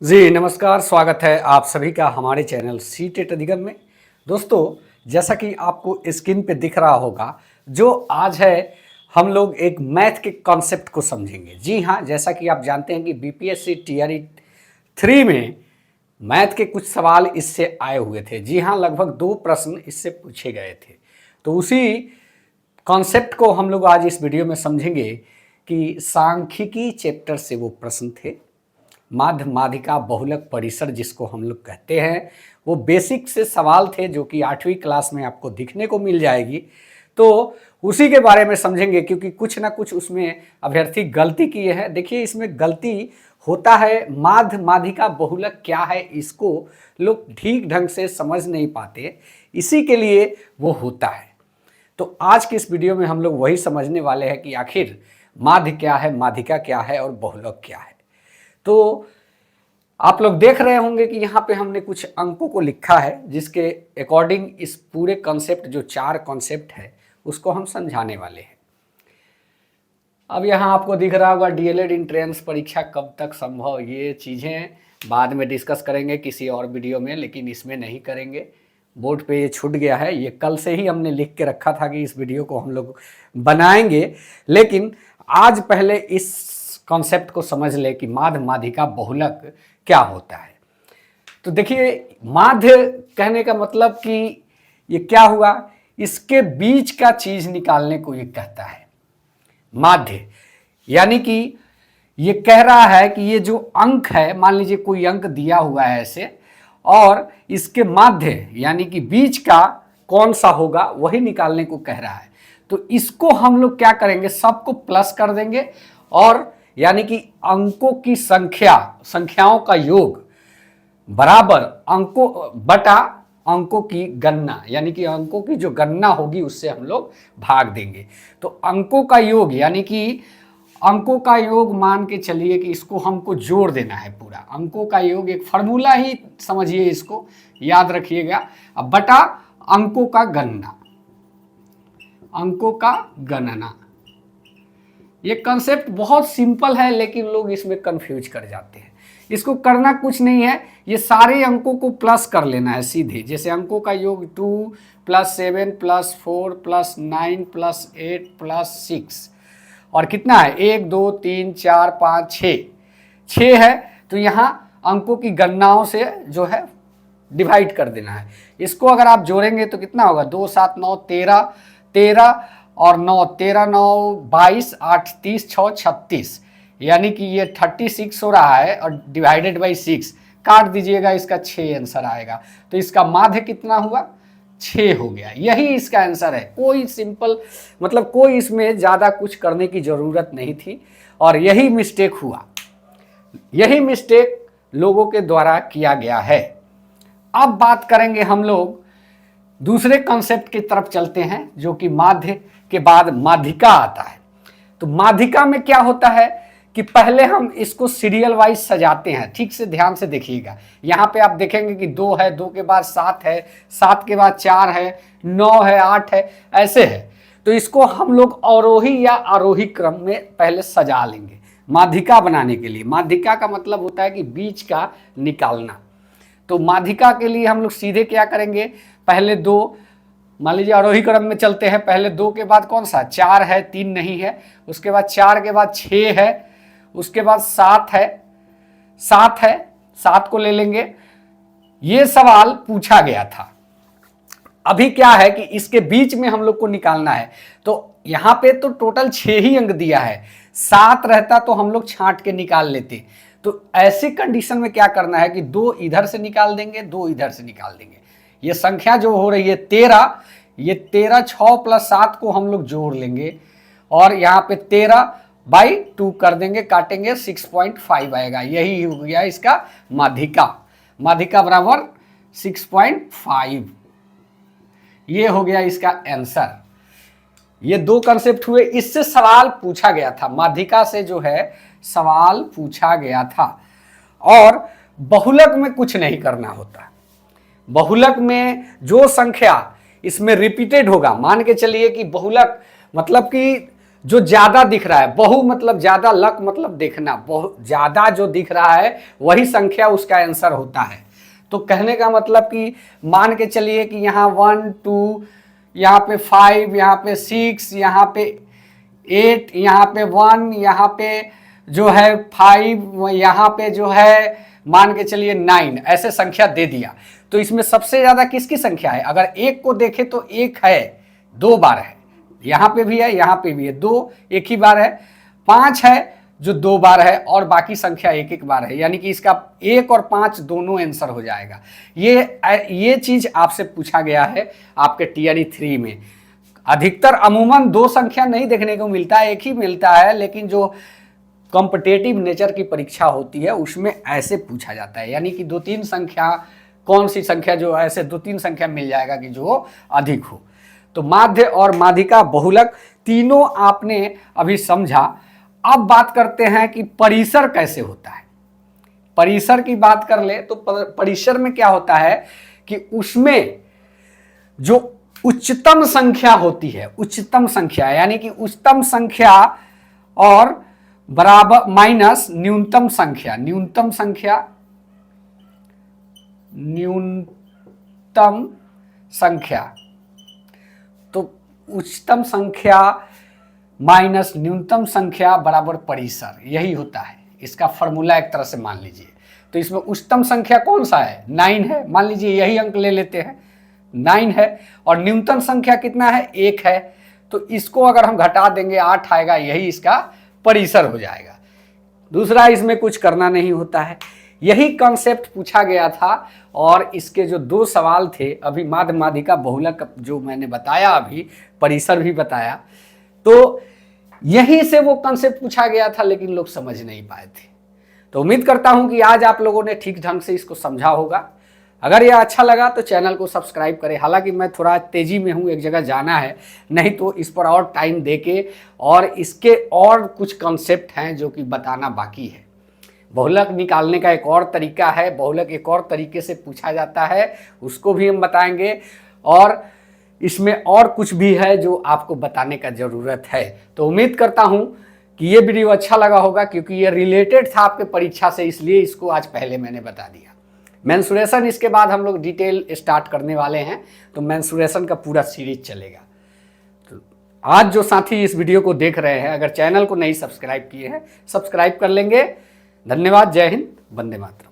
जी नमस्कार, स्वागत है आप सभी का हमारे चैनल सी टेट अधिगम में। दोस्तों, जैसा कि आपको स्क्रीन पे दिख रहा होगा, जो आज है हम लोग एक मैथ के कॉन्सेप्ट को समझेंगे। जी हाँ, जैसा कि आप जानते हैं कि बीपीएससी टीआरई 3 में मैथ के कुछ सवाल इससे आए हुए थे। जी हाँ, लगभग 2 प्रश्न इससे पूछे गए थे। तो उसी कॉन्सेप्ट को हम लोग आज इस वीडियो में समझेंगे कि सांख्यिकी चैप्टर से वो प्रश्न थे। माध्य माध्यिका बहुलक परिसर जिसको हम लोग कहते हैं, वो बेसिक से सवाल थे जो कि 8वीं क्लास में आपको दिखने को मिल जाएगी। तो उसी के बारे में समझेंगे, क्योंकि कुछ ना कुछ उसमें अभ्यर्थी गलती किए हैं। देखिए, इसमें गलती होता है, माध्य माध्यिका बहुलक क्या है इसको लोग ठीक ढंग से समझ नहीं पाते, इसी के लिए वो होता है। तो आज के इस वीडियो में हम लोग वही समझने वाले हैं कि आखिर माध्य क्या है, माध्यिका क्या है और बहुलक क्या है। तो आप लोग देख रहे होंगे कि यहाँ पे हमने कुछ अंकों को लिखा है, जिसके अकॉर्डिंग इस पूरे कॉन्सेप्ट, जो 4 कॉन्सेप्ट है, उसको हम समझाने वाले हैं। अब यहाँ आपको दिख रहा होगा डीएलएड एंट्रेंस परीक्षा कब तक संभव, ये चीज़ें बाद में डिस्कस करेंगे किसी और वीडियो में, लेकिन इसमें नहीं करेंगे। बोर्ड पे ये छूट गया है, ये कल से ही हमने लिख के रखा था कि इस वीडियो को हम लोग बनाएंगे, लेकिन आज पहले इस कॉन्सेप्ट को समझ ले कि माध्य माध्यिका बहुलक क्या होता है। तो देखिए, माध्य कहने का मतलब कि ये क्या हुआ, इसके बीच का चीज निकालने को ये कहता है माध्य। यानी कि ये कह रहा है कि ये जो अंक है, मान लीजिए कोई अंक दिया हुआ है ऐसे, और इसके माध्य यानी कि बीच का कौन सा होगा वही निकालने को कह रहा है। तो इसको हम लोग क्या करेंगे, सबको प्लस कर देंगे, और यानी कि अंकों की संख्याओं का योग बराबर अंकों बटा अंकों की गणना, यानी कि अंकों की जो गणना होगी उससे हम लोग भाग देंगे। तो अंकों का योग यानी कि अंकों का योग मान के चलिए कि इसको हमको जोड़ देना है पूरा। अंकों का योग एक फार्मूला ही समझिए, इसको याद रखिएगा। अब बटा अंकों का गणना, अंकों का गणना। ये कंसेप्ट बहुत सिंपल है, लेकिन लोग इसमें कंफ्यूज कर जाते हैं। इसको करना कुछ नहीं है, ये सारे अंकों को प्लस कर लेना है सीधे। जैसे अंकों का योग 2 + 7 + 4 + 9 + 8 + 6 और कितना है, 1 2 3 4 5 6 है। तो यहाँ अंकों की गणनाओं से जो है डिवाइड कर देना है। इसको अगर आप जोड़ेंगे तो कितना होगा, 2 7 9 13 और 9 13 9 22 8 30 6 36, यानी कि ये 36 हो रहा है, और डिवाइडेड बाई 6 काट दीजिएगा, इसका 6 आंसर आएगा। तो इसका माध्य कितना हुआ, 6 हो गया। यही इसका आंसर है। कोई सिंपल, मतलब कोई इसमें ज़्यादा कुछ करने की ज़रूरत नहीं थी, और यही मिस्टेक हुआ, यही मिस्टेक लोगों के द्वारा किया गया है। अब बात करेंगे हम लोग दूसरे कॉन्सेप्ट की तरफ चलते हैं, जो कि माध्य के बाद माध्यिका आता है। तो माध्यिका में क्या होता है कि पहले हम इसको सीरियल वाइज सजाते हैं। ठीक से ध्यान से देखिएगा, यहाँ पे आप देखेंगे कि 2 है, 2 के बाद 7 है, 7 के बाद 4 है, 9 है, 8 है, ऐसे है। तो इसको हम लोग अवरोही या आरोही क्रम में पहले सजा लेंगे माध्यिका बनाने के लिए। माध्यिका का मतलब होता है कि बीच का निकालना। तो माध्यिका के लिए हम लोग सीधे क्या करेंगे, पहले 2, मान लीजिए आरोही क्रम में चलते हैं, पहले 2 के बाद कौन सा, 4 है, 3 नहीं है, उसके बाद 4 के बाद 6 है, उसके बाद 7 है, 7 को ले लेंगे। ये सवाल पूछा गया था। अभी क्या है कि इसके बीच में हम लोग को निकालना है। तो यहाँ पे तो टोटल 6 ही अंक दिया है, 7 रहता तो हम लोग छांट के निकाल लेते। तो ऐसी कंडीशन में क्या करना है कि 2 इधर से निकाल देंगे, 2 इधर से निकाल देंगे। ये संख्या जो हो रही है 13, ये 13 6 + 7 को हम लोग जोड़ लेंगे, और यहाँ पे 13/2 कर देंगे, काटेंगे, 6.5 आएगा। यही हो गया इसका माध्यिका। माध्यिका बराबर 6.5, ये हो गया इसका आंसर। ये 2 कंसेप्ट हुए, इससे सवाल पूछा गया था। माध्यिका से जो है सवाल पूछा गया था। और बहुलक में कुछ नहीं करना होता। बहुलक में जो संख्या इसमें रिपीटेड होगा, मान के चलिए कि बहुलक मतलब कि जो ज्यादा दिख रहा है, बहु मतलब ज्यादा, लक मतलब देखना, बहुत ज्यादा जो दिख रहा है वही संख्या उसका आंसर होता है। तो कहने का मतलब कि मान के चलिए कि यहाँ 1 2, यहाँ पे 5, यहाँ पे 6, यहाँ पे 8, यहाँ पे 1, यहाँ पे जो है 5, यहाँ पे जो है मान के चलिए 9, ऐसे संख्या दे दिया। तो इसमें सबसे ज्यादा किसकी संख्या है? अगर एक को देखे तो एक है, 2 बार है, यहाँ पे भी है, यहाँ पे भी है, 2 एक ही बार है, 5 है जो 2 बार है, और बाकी संख्या एक एक बार है, यानी कि इसका 1 और 5 दोनों आंसर हो जाएगा। ये चीज आपसे पूछा गया है आपके टियरी 3 में। अधिकतर अमूमन 2 संख्या नहीं देखने को मिलता है, एक ही मिलता है, लेकिन जो कॉम्पिटेटिव नेचर की परीक्षा होती है उसमें ऐसे पूछा जाता है, यानी कि 2-3 संख्या, कौन सी संख्या जो ऐसे 2-3 संख्या मिल जाएगा कि जो अधिक हो। तो माध्य और माध्यिका बहुलक तीनों आपने अभी समझा। अब बात करते हैं कि परिसर कैसे होता है। परिसर की बात कर ले तो परिसर में क्या होता है कि उसमें जो उच्चतम संख्या होती है, उच्चतम संख्या यानी कि उच्चतम संख्या और बराबर माइनस न्यूनतम संख्या, न्यूनतम संख्या, न्यूनतम संख्या, तो उच्चतम संख्या माइनस न्यूनतम संख्या बराबर परिसर, यही होता है। इसका फॉर्मूला एक तरह से मान लीजिए। तो इसमें उच्चतम संख्या कौन सा है? 9 है, मान लीजिए यही अंक ले लेते हैं, 9 है, और न्यूनतम संख्या कितना है? 1 है। तो इसको अगर हम घटा देंगे 8 आएगा, यही इसका परिसर हो जाएगा। दूसरा इसमें कुछ करना नहीं होता है। यही कॉन्सेप्ट पूछा गया था, और इसके जो 2 सवाल थे अभी, माध्य माध्यिका बहुलक जो मैंने बताया, अभी परिसर भी बताया, तो यहीं से वो कॉन्सेप्ट पूछा गया था, लेकिन लोग समझ नहीं पाए थे। तो उम्मीद करता हूं कि आज आप लोगों ने ठीक ढंग से इसको समझा होगा। अगर यह अच्छा लगा तो चैनल को सब्सक्राइब करें। हालांकि मैं थोड़ा तेजी में हूं, एक जगह जाना है, नहीं तो इस पर और टाइम देके, और इसके और कुछ कॉन्सेप्ट हैं जो कि बताना बाकी है। बहुलक निकालने का एक और तरीका है, बहुलक एक और तरीके से पूछा जाता है, उसको भी हम बताएंगे, और इसमें और कुछ भी है जो आपको बताने का ज़रूरत है। तो उम्मीद करता हूं कि ये वीडियो अच्छा लगा होगा, क्योंकि ये रिलेटेड था आपके परीक्षा से, इसलिए इसको आज पहले मैंने बता दिया। मेंसुरेशन इसके बाद हम लोग डिटेल स्टार्ट करने वाले हैं, तो मेंसुरेशन का पूरा सीरीज चलेगा। तो आज जो साथी इस वीडियो को देख रहे हैं, अगर चैनल को नहीं सब्सक्राइब किए हैं, सब्सक्राइब कर लेंगे। धन्यवाद। जय हिंद, वंदे मातरम।